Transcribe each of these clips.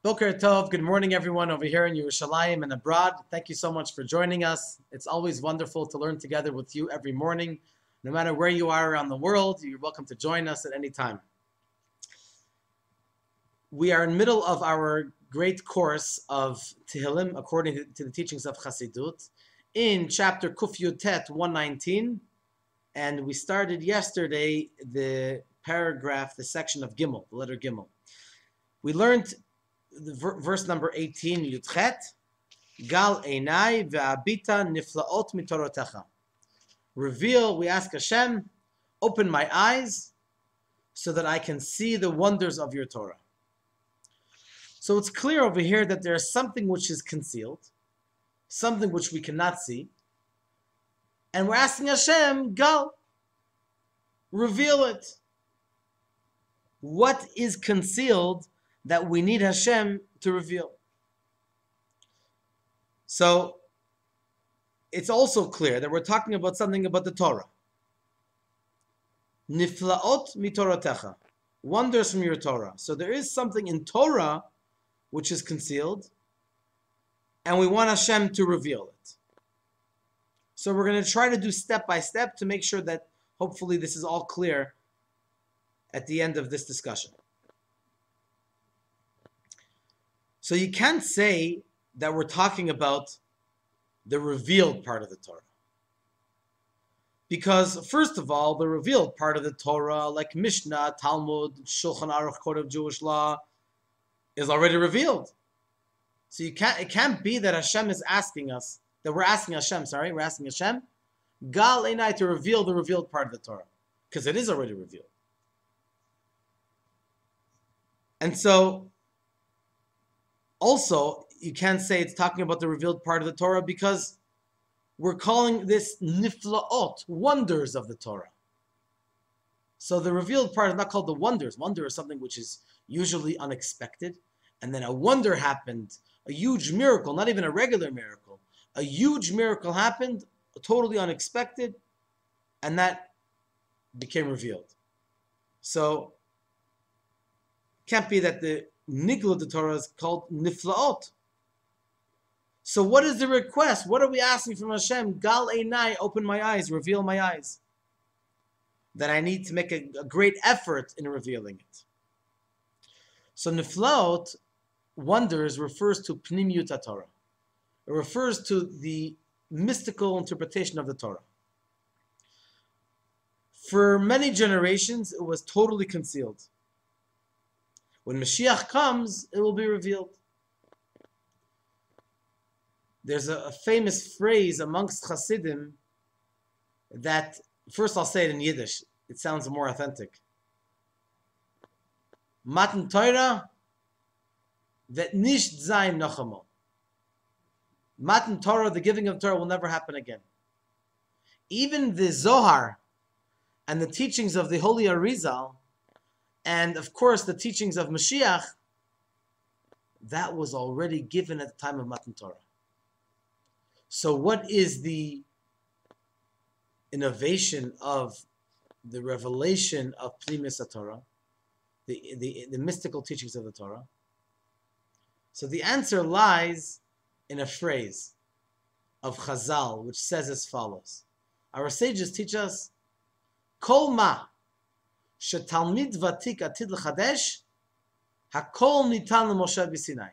Boker Tov, good morning everyone over here in Yerushalayim and abroad. Thank you so much for joining us. It's always wonderful to learn together with you every morning. No matter where you are around the world, you're welcome to join us at any time. We are in the middle of our great course of Tehillim, according to the teachings of Chassidut, in chapter Kuf Yutet 119. And we started yesterday the paragraph, the section of Gimel, the letter Gimel. We learned the verse number 18, Yudchet, Gal Einai ve'abita niflaot mitorotecha. Reveal, we ask Hashem, open my eyes so that I can see the wonders of your Torah. So it's clear over here that there is something which is concealed, something which we cannot see, and we're asking Hashem, Gal, reveal it. What is concealed that we need Hashem to reveal? So it's also clear that we're talking about something about the Torah. Niflaot mitorotecha, wonders from your Torah. So there is something in Torah which is concealed, and we want Hashem to reveal it. So we're going to try to do step by step to make sure that hopefully this is all clear at the end of this discussion. So you can't say that we're talking about the revealed part of the Torah. Because, first of all, the revealed part of the Torah, like Mishnah, Talmud, Shulchan Aruch, Code of Jewish Law, is already revealed. So it can't be that Hashem is asking us, that we're asking Hashem, Gal Einai, to reveal the revealed part of the Torah. Because it is already revealed. And so, also, you can't say it's talking about the revealed part of the Torah because we're calling this niflaot, wonders of the Torah. So the revealed part is not called the wonders. Wonder is something which is usually unexpected. And then a wonder happened, a huge miracle, not even a regular miracle. A huge miracle happened, totally unexpected, and that became revealed. So, it can't be that the Nigla, the Torah, is called Niflaot. So what is the request? What are we asking from Hashem? Gal Einai, open my eyes, reveal my eyes. That I need to make a great effort in revealing it. So Niflaot, wonders, refers to Pnimiyut Torah. It refers to the mystical interpretation of the Torah. For many generations, it was totally concealed. When Mashiach comes, it will be revealed. There's a famous phrase amongst Chassidim that, first I'll say it in Yiddish, it sounds more authentic. Matan Torah vet nicht sein noch einmal. Matan Torah, the giving of Torah, will never happen again. Even the Zohar and the teachings of the Holy Arizal, and of course the teachings of Mashiach, that was already given at the time of Matan Torah. So what is the innovation of the revelation of Pnimis Torah, the mystical teachings of the Torah? So the answer lies in a phrase of Chazal, which says as follows. Our sages teach us, Kol ma shetalmid vatik atid l'chadesh, hakol nitan l'Moshe b'Sinai.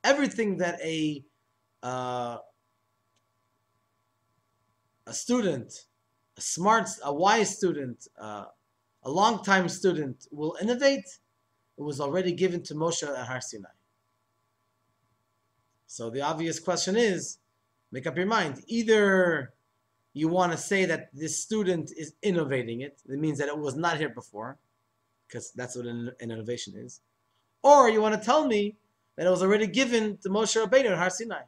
Everything that a student, a wise student, a long-time student will innovate, it was already given to Moshe at Har Sinai. So the obvious question is, make up your mind. Either you want to say that this student is innovating it, it means that it was not here before, because that's what an innovation is. Or you want to tell me that it was already given to Moshe Rabbeinu at Har Sinai.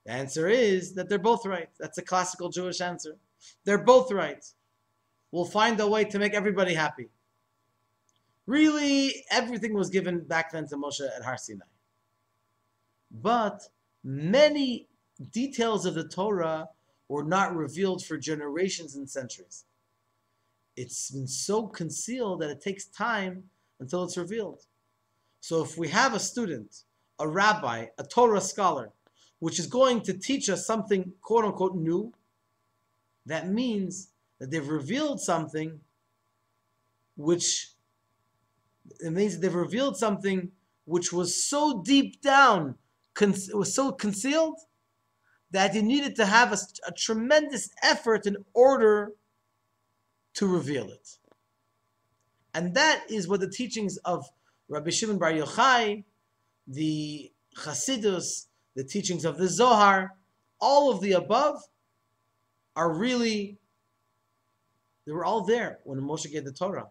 The answer is that they're both right. That's a classical Jewish answer. They're both right. We'll find a way to make everybody happy. Really, everything was given back then to Moshe at Har Sinai. But many details of the Torah were not revealed for generations and centuries. It's been so concealed that it takes time until it's revealed. So if we have a student, a rabbi, a Torah scholar, which is going to teach us something quote unquote new, that means that they've revealed something which was so deep down, it was so concealed, that you needed to have a tremendous effort in order to reveal it. And that is what the teachings of Rabbi Shimon Bar Yochai, the Chassidus, the teachings of the Zohar, all of the above are really, they were all there when Moshe gave the Torah.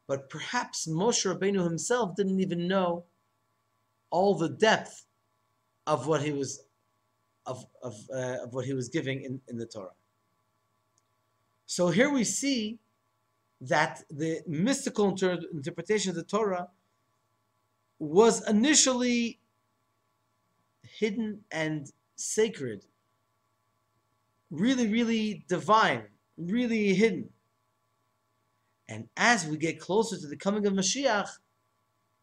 But perhaps Moshe Rabbeinu himself didn't even know all the depth of what he was what he was giving in the Torah. So here we see that the mystical interpretation of the Torah was initially hidden and sacred, really, really divine, really hidden. And as we get closer to the coming of Mashiach,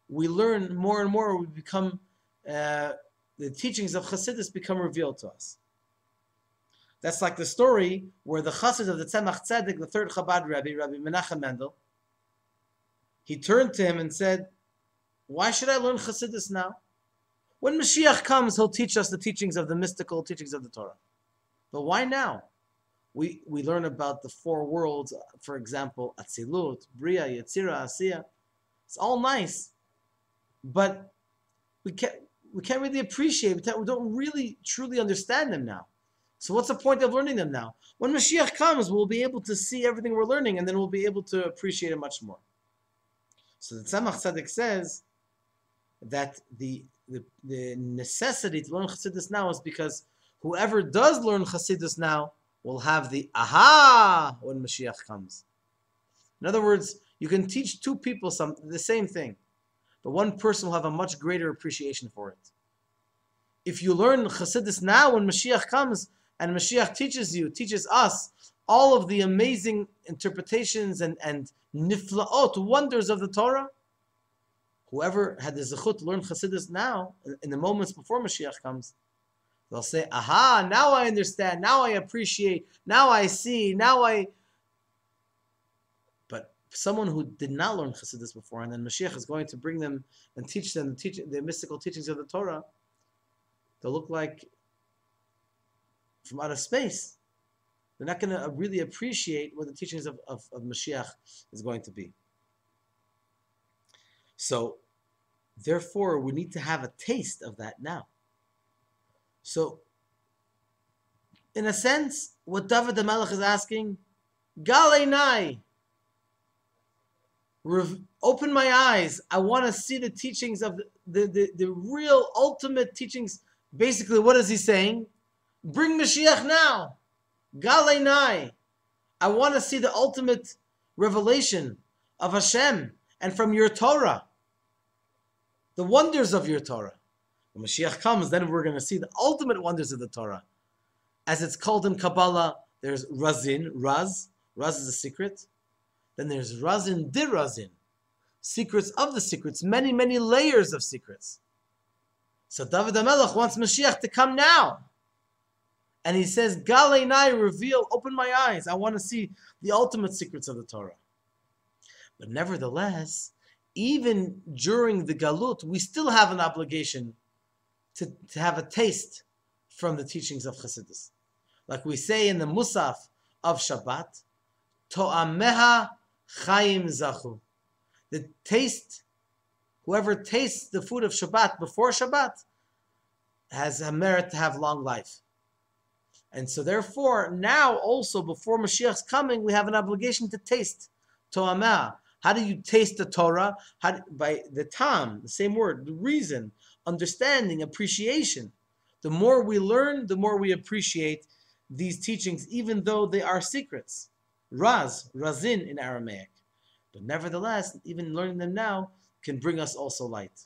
we learn more and more, we become, the teachings of Chassidus become revealed to us. That's like the story where the Chassid of the Tzemach Tzedek, the third Chabad Rabbi Menachem Mendel, he turned to him and said, why should I learn Chassidus now? When Mashiach comes, he'll teach us the teachings of the mystical teachings of the Torah. But why now? We learn about the four worlds, for example, Atzilut, Bria, Yetzira, Asiya. It's all nice, but we can't really appreciate, we don't really truly understand them now. So what's the point of learning them now? When Mashiach comes, we'll be able to see everything we're learning, and then we'll be able to appreciate it much more. So the Tzemach Tzedek says that the necessity to learn Chassidus now is because whoever does learn Chassidus now will have the aha when Mashiach comes. In other words, you can teach two people the same thing, but one person will have a much greater appreciation for it. If you learn Chassidus now, when Mashiach comes and Mashiach teaches us all of the amazing interpretations and niflaot, wonders of the Torah, whoever had the zechut to learn Chassidus now, in the moments before Mashiach comes, they'll say, aha, now I understand, now I appreciate, now I see, But someone who did not learn Chassidus before, and then Mashiach is going to bring them and teach them the mystical teachings of the Torah, they'll look like from outer space. They're not going to really appreciate what the teachings of Mashiach is going to be. So, therefore, we need to have a taste of that now. So, in a sense, what David the Melech is asking, Galeinai, open my eyes. I want to see the teachings of the real ultimate teachings. Basically, what is he saying? Bring Mashiach now. Galeinai. I want to see the ultimate revelation of Hashem and from your Torah. The wonders of your Torah. When Mashiach comes, then we're going to see the ultimate wonders of the Torah. As it's called in Kabbalah, there's Razin, Raz. Raz is a secret. Then there's Razin, Dirazin. Secrets of the secrets. Many, many layers of secrets. So David HaMelech wants Mashiach to come now. And he says, Galeinai, reveal, open my eyes. I want to see the ultimate secrets of the Torah. But nevertheless, even during the Galut, we still have an obligation to have a taste from the teachings of Chassidus. Like we say in the Musaf of Shabbat, To'ameha Chaim Zachu. The taste, whoever tastes the food of Shabbat before Shabbat has a merit to have long life. And so therefore, now also before Mashiach's coming, we have an obligation to taste To'ameha. How do you taste the Torah? By the tam, the same word, the reason, understanding, appreciation. The more we learn, the more we appreciate these teachings, even though they are secrets. Razin in Aramaic. But nevertheless, even learning them now can bring us also light.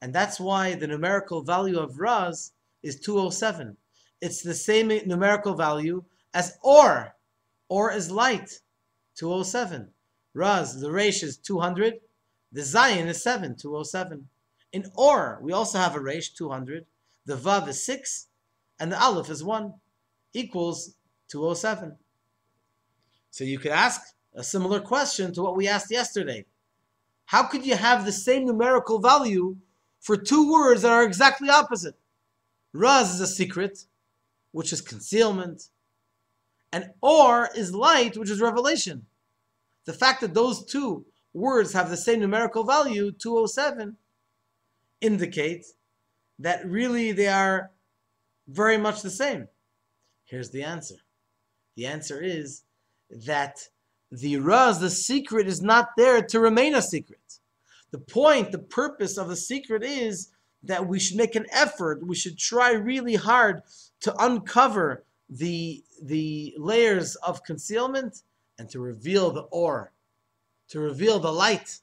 And that's why the numerical value of Raz is 207. It's the same numerical value as Or. Or is light, 207. Raz, the Resh is 200, The Zayin is 7, 207. In Or, we also have a Resh, 200. The Vav is 6, and the Aleph is 1, equals 207. So you could ask a similar question to what we asked yesterday. How could you have the same numerical value for two words that are exactly opposite? Raz is a secret, which is concealment, and Or is light, which is revelation. The fact that those two words have the same numerical value, 207, indicates that really they are very much the same. Here's the answer. The answer is that the Raz, the secret, is not there to remain a secret. The point, the purpose of the secret is that we should make an effort, we should try really hard to uncover the layers of concealment and to reveal the Or, to reveal the light.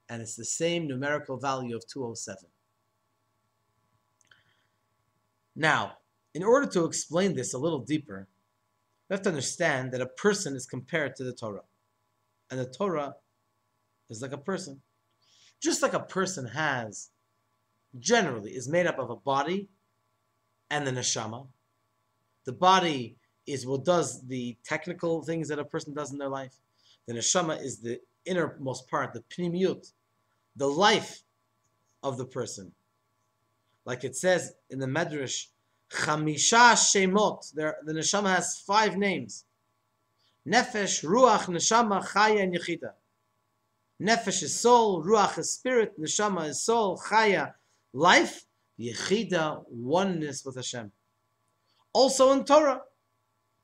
And it's the same numerical value of 207. Now, in order to explain this a little deeper, we have to understand that a person is compared to the Torah. And the Torah is like a person. Just like a person has, generally, is made up of a body and the neshama. The body is what does the technical things that a person does in their life. The neshama is the innermost part, the pnimiyut, the life of the person. Like it says in the Medrash, Chamisha Shemot, the neshama has 5 names. Nefesh, Ruach, Neshama, Chaya, and Yechida. Nefesh is soul, Ruach is spirit, Neshama is soul, Chaya, life, Yechida, oneness with Hashem. Also in Torah,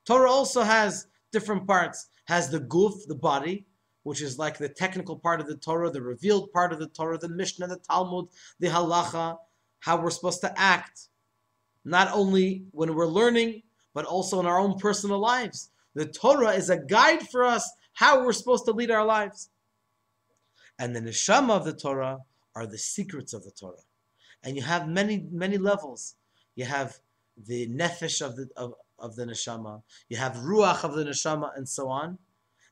Torah also has different parts. Has the guf, the body, which is like the technical part of the Torah, the revealed part of the Torah, the Mishnah, the Talmud, the Halacha, how we're supposed to act, not only when we're learning, but also in our own personal lives. The Torah is a guide for us how we're supposed to lead our lives. And the neshama of the Torah are the secrets of the Torah. And you have many, many levels. You have the nefesh of the neshama, you have ruach of the neshama, and so on.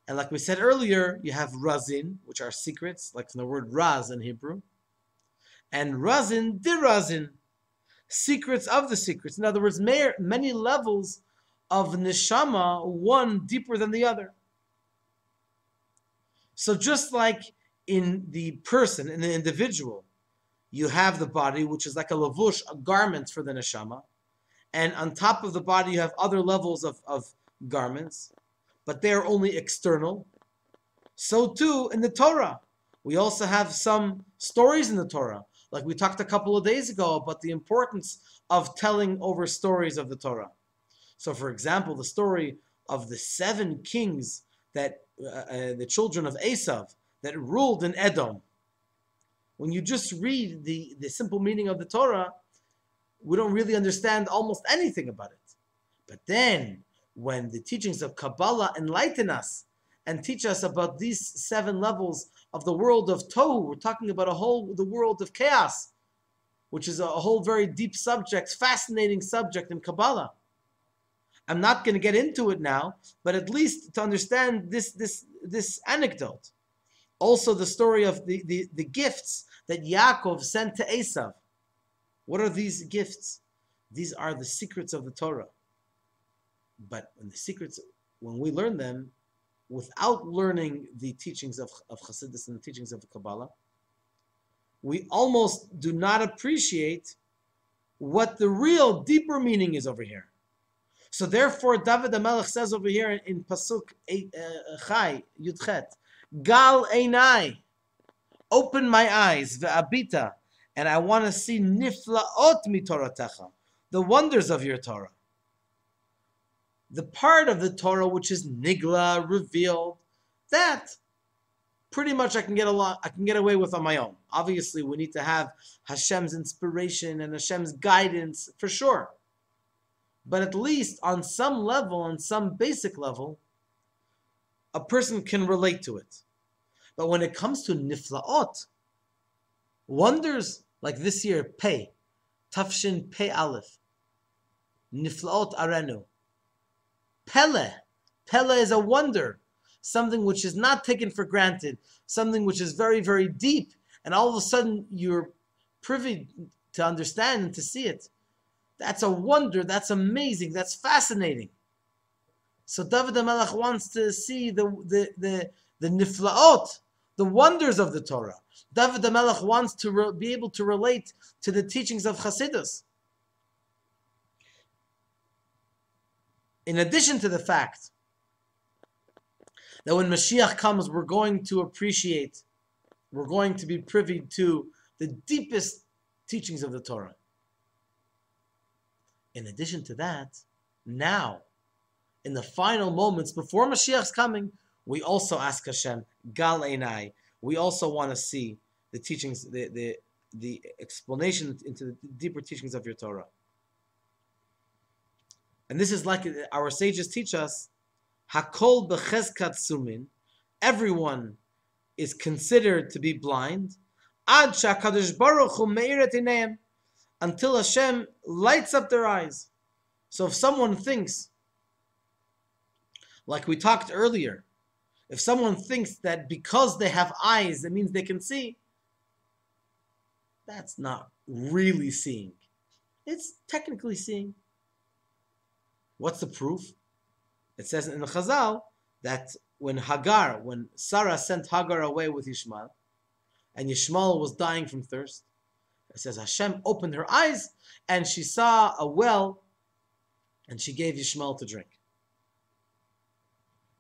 And like we said earlier, you have razin, which are secrets, like from the word raz in Hebrew. And razin, dirazin, secrets of the secrets. In other words, many levels of neshama, one deeper than the other. So just like in the person, in the individual, you have the body, which is like a lavush, a garment for the neshama. And on top of the body, you have other levels of garments, but they are only external. So too in the Torah, we also have some stories in the Torah. Like we talked a couple of days ago about the importance of telling over stories of the Torah. So for example, the story of the 7 kings that, the children of Esav, that ruled in Edom. When you just read the simple meaning of the Torah, we don't really understand almost anything about it. But then, when the teachings of Kabbalah enlighten us and teach us about these 7 levels of the world of Tohu, we're talking about the world of chaos, which is a whole very deep subject, fascinating subject in Kabbalah. I'm not going to get into it now, but at least to understand this anecdote. Also the story of the gifts that Yaakov sent to Esav. What are these gifts? These are the secrets of the Torah. But when we learn them, without learning the teachings of Chassidus and the teachings of the Kabbalah, we almost do not appreciate what the real deeper meaning is over here. So therefore, David HaMelech says over here in Pasuk Chai, Yudchet, Gal Einai, open my eyes, ve'abita, and I want to see niflaot mitoratecha, the wonders of your Torah. The part of the Torah which is nigla, revealed, that pretty much I can get away with on my own. Obviously, we need to have Hashem's inspiration and Hashem's guidance for sure. But at least on some level, on some basic level, a person can relate to it. But when it comes to niflaot, wonders like this year, Pei, Tafshin Pei Aleph, Niflaot Arenu, Pele. Pele is a wonder. something which is not taken for granted, something which is very, very deep, and all of a sudden you're privy to understand and to see it. That's a wonder, that's amazing, that's fascinating. So David HaMelech wants to see the niflaot, the wonders of the Torah. David HaMelech wants to be able to relate to the teachings of Chassidus. In addition to the fact that when Mashiach comes, we're going to appreciate, we're going to be privy to the deepest teachings of the Torah. In addition to that, now, in the final moments before Mashiach's coming, we also ask Hashem, Gal Einai. We also want to see the teachings, the explanation into the deeper teachings of your Torah. And this is like our sages teach us, Hakol b'chezkat sumin, everyone is considered to be blind, Ad shakadosh baruch hu meir et einayim, until Hashem lights up their eyes. So if someone thinks, like we talked earlier, if someone thinks that because they have eyes, it means they can see, that's not really seeing. It's technically seeing. What's the proof? It says in the Chazal that when Sarah sent Hagar away with Yishmael, and Yishmael was dying from thirst, it says Hashem opened her eyes and she saw a well and she gave Yishmael to drink.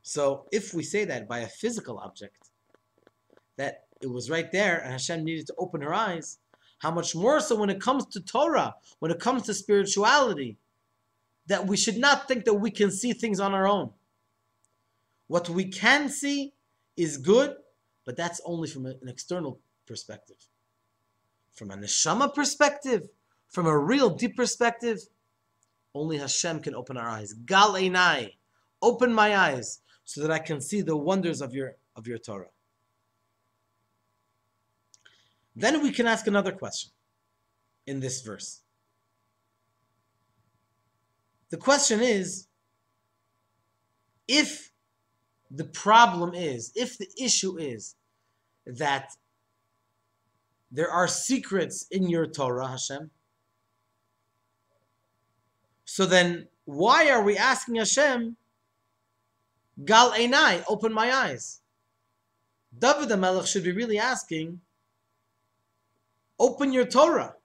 So if we say that by a physical object, that it was right there and Hashem needed to open her eyes, how much more so when it comes to Torah, when it comes to spirituality, that we should not think that we can see things on our own. What we can see is good, but that's only from an external perspective. From a neshama perspective, from a real deep perspective, only Hashem can open our eyes. Gal einai, open my eyes so that I can see the wonders of your Torah. Then we can ask another question in this verse. The question is, if the issue is that there are secrets in your Torah, Hashem, so then why are we asking Hashem, Gal Einai, open my eyes? David HaMelech should be really asking, open your Torah,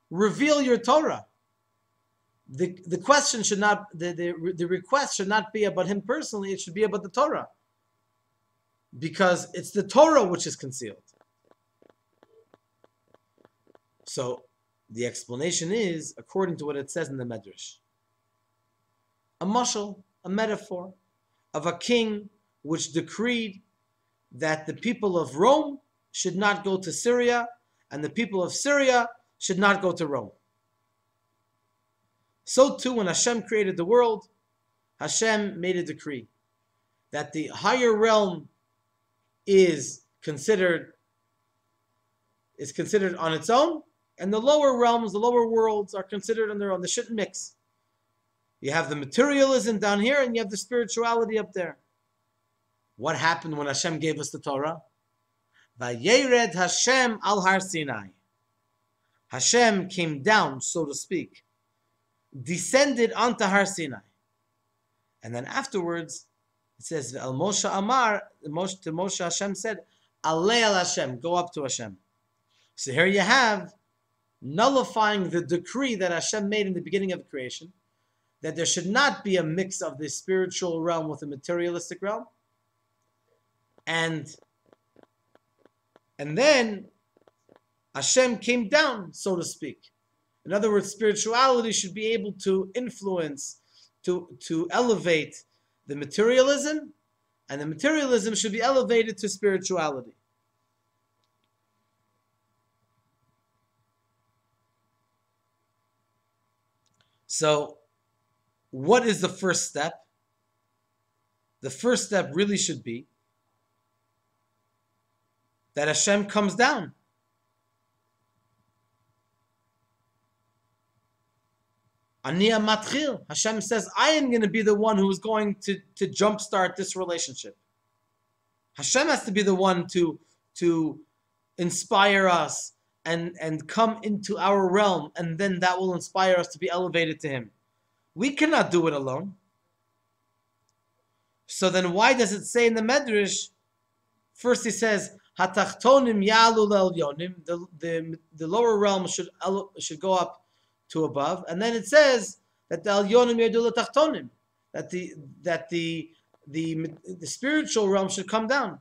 reveal your Torah. The question should not, the request should not be about him personally, it should be about the Torah. Because it's the Torah which is concealed. So the explanation is, according to what it says in the Medrash, a mashal, a metaphor of a king which decreed that the people of Rome should not go to Syria and the people of Syria should not go to Rome. So too, when Hashem created the world, Hashem made a decree that the higher realm is considered on its own, and the lower realms, the lower worlds are considered on their own. They shouldn't mix. You have the materialism down here, and you have the spirituality up there. What happened when Hashem gave us the Torah? Vayered Hashem al Har Sinai. Hashem came down, so to speak, descended onto Har Sinai. And then afterwards, it says, El Moshe Amar, to Moshe Hashem said, Alei al Hashem, go up to Hashem. So here you have, nullifying the decree that Hashem made in the beginning of creation, that there should not be a mix of the spiritual realm with the materialistic realm. And then Hashem came down, so to speak. In other words, spirituality should be able to influence, to elevate the materialism, and the materialism should be elevated to spirituality. So, what is the first step? The first step really should be that Hashem comes down. Aniya matchil. Hashem says, I am going to be the one who is going to jumpstart this relationship. Hashem has to be the one to inspire us and come into our realm, and then that will inspire us to be elevated to Him. We cannot do it alone. So then why does it say in the Medrash, first he says, Hatachtonim yalu le'elyonim, the lower realm should go up to above, and then it says that the elyonim yadu le'tachtonim, that the spiritual realm should come down.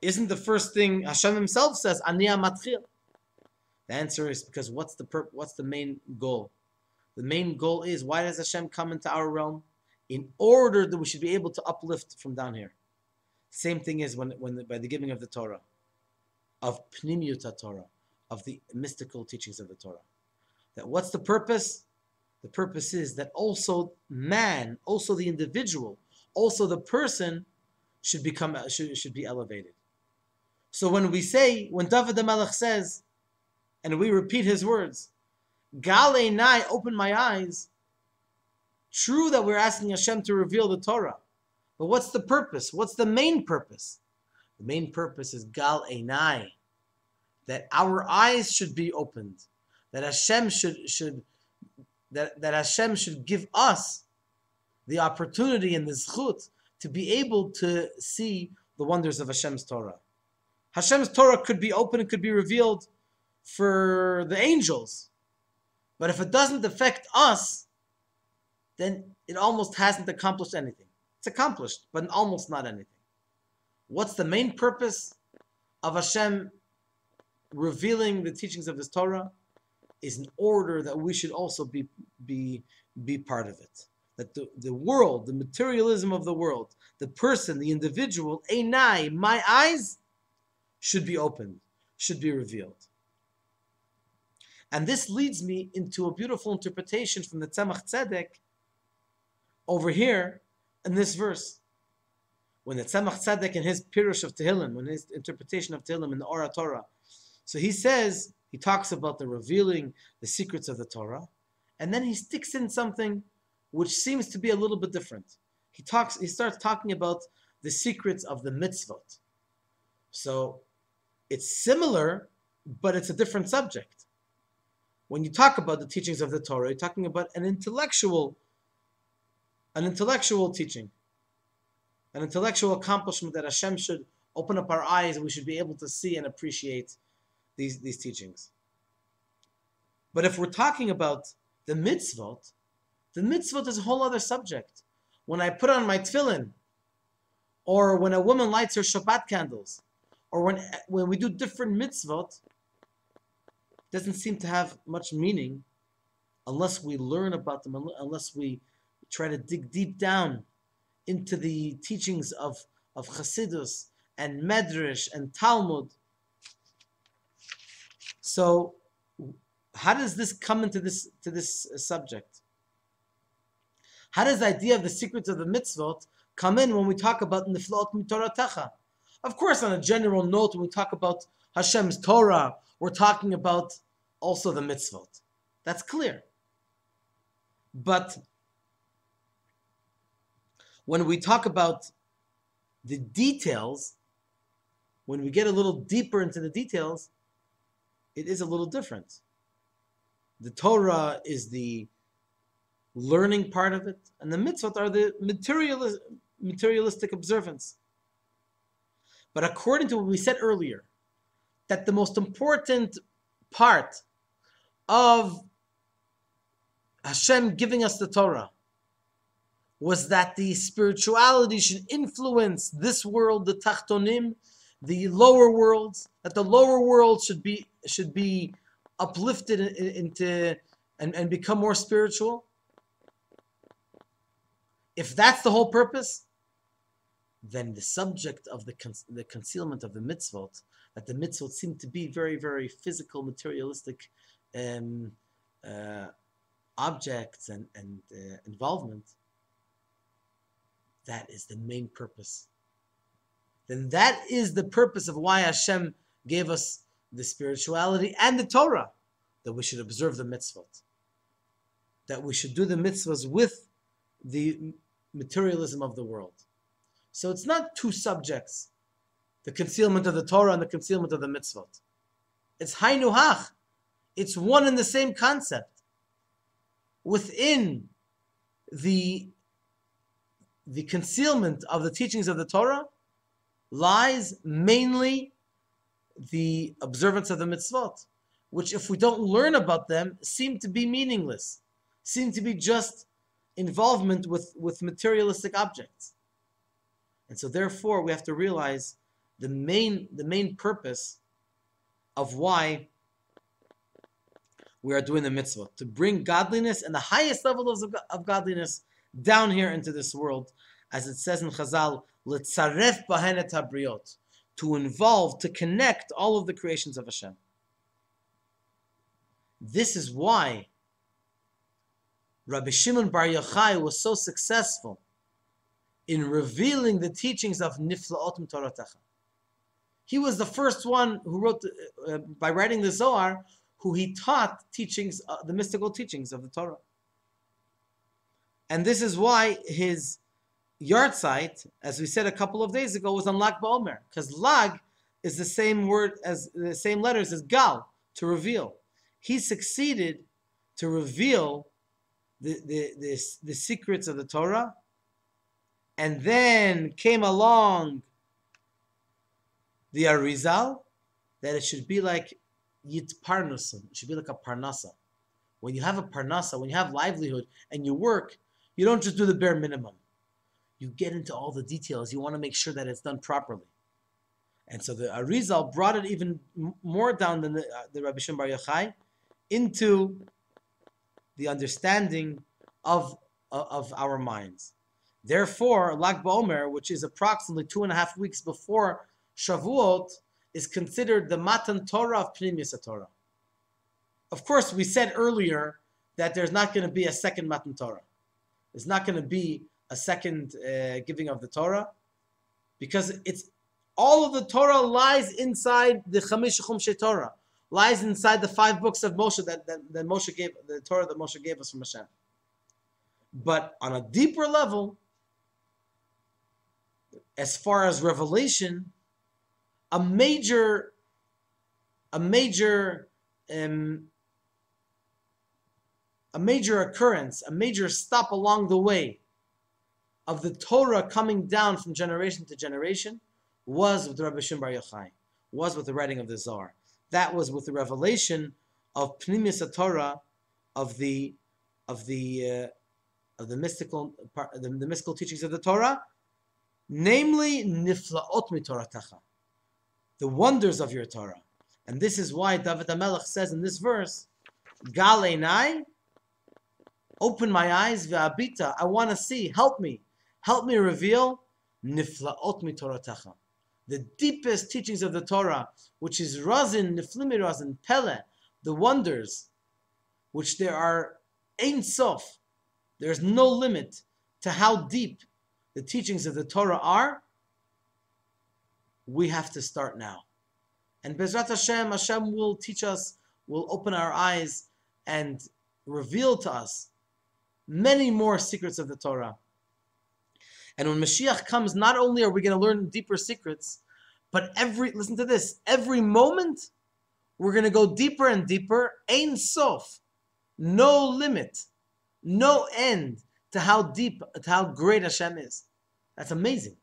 Isn't the first thing Hashem Himself says, Ani matchil? The answer is because what's the main goal? The main goal is, why does Hashem come into our realm? In order that we should be able to uplift from down here. Same thing is when by the giving of the Torah, of Pnimiyut Torah, of the mystical teachings of the Torah. That what's the purpose? The purpose is that also man, also the individual, also the person should be elevated. So when David the Melech says, and we repeat his words, Gal Einai, open my eyes. True that we're asking Hashem to reveal the Torah, but what's the purpose? What's the main purpose? The main purpose is Gal Einai, that our eyes should be opened, that Hashem should give us the opportunity and the zchut to be able to see the wonders of Hashem's Torah. Hashem's Torah could be open, it could be revealed for the angels, but if it doesn't affect us, then it almost hasn't accomplished anything. It's accomplished, but almost not anything. What's the main purpose of Hashem revealing the teachings of His Torah? Is in order that we should also be part of it. That the world, the materialism of the world, the person, the individual, Einai, my eyes, should be opened, should be revealed. And this leads me into a beautiful interpretation from the Tzemach Tzedek over here in this verse. When the Tzemach Tzedek in his Pirush of Tehillim, in his interpretation of Tehillim in the Ora Torah, so he talks about the revealing the secrets of the Torah, and then he sticks in something which seems to be a little bit different. He starts talking about the secrets of the mitzvot. So it's similar, but it's a different subject. When you talk about the teachings of the Torah, you're talking about an intellectual teaching, an intellectual accomplishment that Hashem should open up our eyes and we should be able to see and appreciate these teachings. But if we're talking about the mitzvot is a whole other subject. When I put on my tefillin, or when a woman lights her Shabbat candles, or when we do different mitzvot, it doesn't seem to have much meaning unless we learn about them, unless we try to dig deep down into the teachings of Chassidus and Medrash and Talmud. So, how does this come into this subject? How does the idea of the secrets of the mitzvot come in when we talk about niflaot mitoratecha? Of course, on a general note, when we talk about Hashem's Torah, we're talking about also the mitzvot. That's clear. But when we talk about the details, when we get a little deeper into the details, it is a little different. The Torah is the learning part of it, and the mitzvot are the materialistic observance. But according to what we said earlier, that the most important part of Hashem giving us the Torah was that the spirituality should influence this world, the tachtonim, the lower worlds, that the lower world should be uplifted into and become more spiritual. If that's the whole purpose, then the subject of the concealment of the mitzvot, that the mitzvot seem to be very, very physical, materialistic objects and involvement, that is the main purpose. Then that is the purpose of why Hashem gave us the spirituality and the Torah, that we should observe the mitzvot, that we should do the mitzvahs with the materialism of the world. So it's not two subjects, the concealment of the Torah and the concealment of the mitzvot. It's Hainu Hach. It's one and the same concept. Within the concealment of the teachings of the Torah lies mainly the observance of the mitzvot, which if we don't learn about them, seem to be meaningless, seem to be just involvement with materialistic objects. And so therefore we have to realize the main purpose of why we are doing the mitzvah, to bring godliness and the highest level of godliness down here into this world, as it says in Chazal, "L'tzaref bahen et habriot," to involve, to connect all of the creations of Hashem. This is why Rabbi Shimon Bar Yochai was so successful in revealing the teachings of Niflaot Toratecha. He was the first one who wrote, by writing the Zohar, who he taught teachings, the mystical teachings of the Torah. And this is why his yard site, as we said a couple of days ago, was on Lag BaOmer, because Lag is the same word as the same letters as Gal, to reveal. He succeeded to reveal the secrets of the Torah, and then came along the Arizal, that it should be like Yitparnusim, it should be like a Parnasa. When you have a Parnasa, when you have livelihood and you work, you don't just do the bare minimum. You get into all the details. You want to make sure that it's done properly. And so the Arizal brought it even more down than the Rabbi Shimon Bar Yochai into the understanding of our minds. Therefore, Lag BaOmer, which is approximately 2.5 weeks before Shavuot, is considered the Matan Torah of Pnimius Torah. Of course, we said earlier that there's not going to be a second Matan Torah. There's not going to be a second giving of the Torah, because it's all of the Torah lies inside the Chamish Chumshei Torah, lies inside the 5 books of Moshe that Moshe gave, the Torah that Moshe gave us from Hashem. But on a deeper level, as far as revelation, a major occurrence, a major stop along the way of the Torah coming down from generation to generation was with Rabbi Shimon Bar Yochai, was with the writing of the Zohar. That was with the revelation of Pnimius Torah, of the mystical teachings of the Torah, namely Niflaot Mitoratecha, the wonders of your Torah. And this is why David HaMelech says in this verse, Gal Einai, open my eyes, ve'abita, I want to see, help me reveal Niflaot Mitoratecha, the deepest teachings of the Torah, which is Razin, Niflimi Razin, Pele, the wonders, which there are Ein Sof, there's no limit to how deep the teachings of the Torah are. We have to start now. And Bezrat Hashem will teach us, will open our eyes and reveal to us many more secrets of the Torah. And when Mashiach comes, not only are we going to learn deeper secrets, but listen to this, every moment we're going to go deeper and deeper, Ein Sof, no limit, no end to how deep, to how great Hashem is. That's amazing.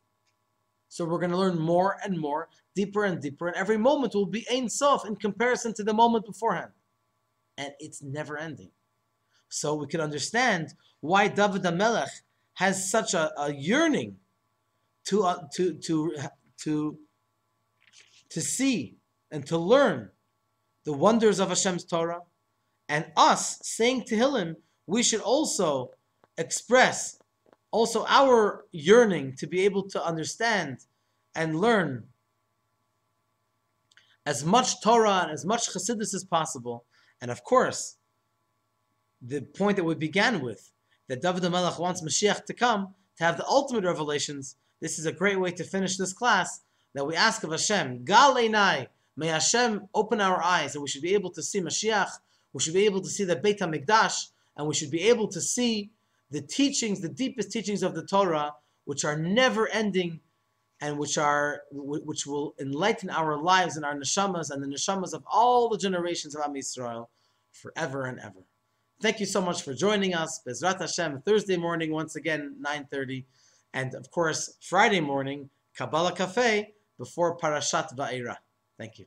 So we're going to learn more and more, deeper and deeper, and every moment will be Ein Sof in comparison to the moment beforehand. And it's never ending. So we can understand why David HaMelech has such a yearning to see and to learn the wonders of Hashem's Torah. And us saying Tehillim, we should also express also our yearning to be able to understand and learn as much Torah and as much Chassidus as possible. And of course, the point that we began with, that David HaMelech wants Mashiach to come, to have the ultimate revelations. This is a great way to finish this class, that we ask of Hashem, Gal Einai, may Hashem open our eyes, and we should be able to see Mashiach, we should be able to see the Beit HaMikdash, and we should be able to see the teachings, the deepest teachings of the Torah, which are never ending, and which will enlighten our lives and our neshamas and the neshamas of all the generations of Am Yisrael forever and ever. Thank you so much for joining us. Bezrat Hashem, Thursday morning, once again, 9:30. And of course, Friday morning, Kabbalah Cafe before Parashat Va'era. Thank you.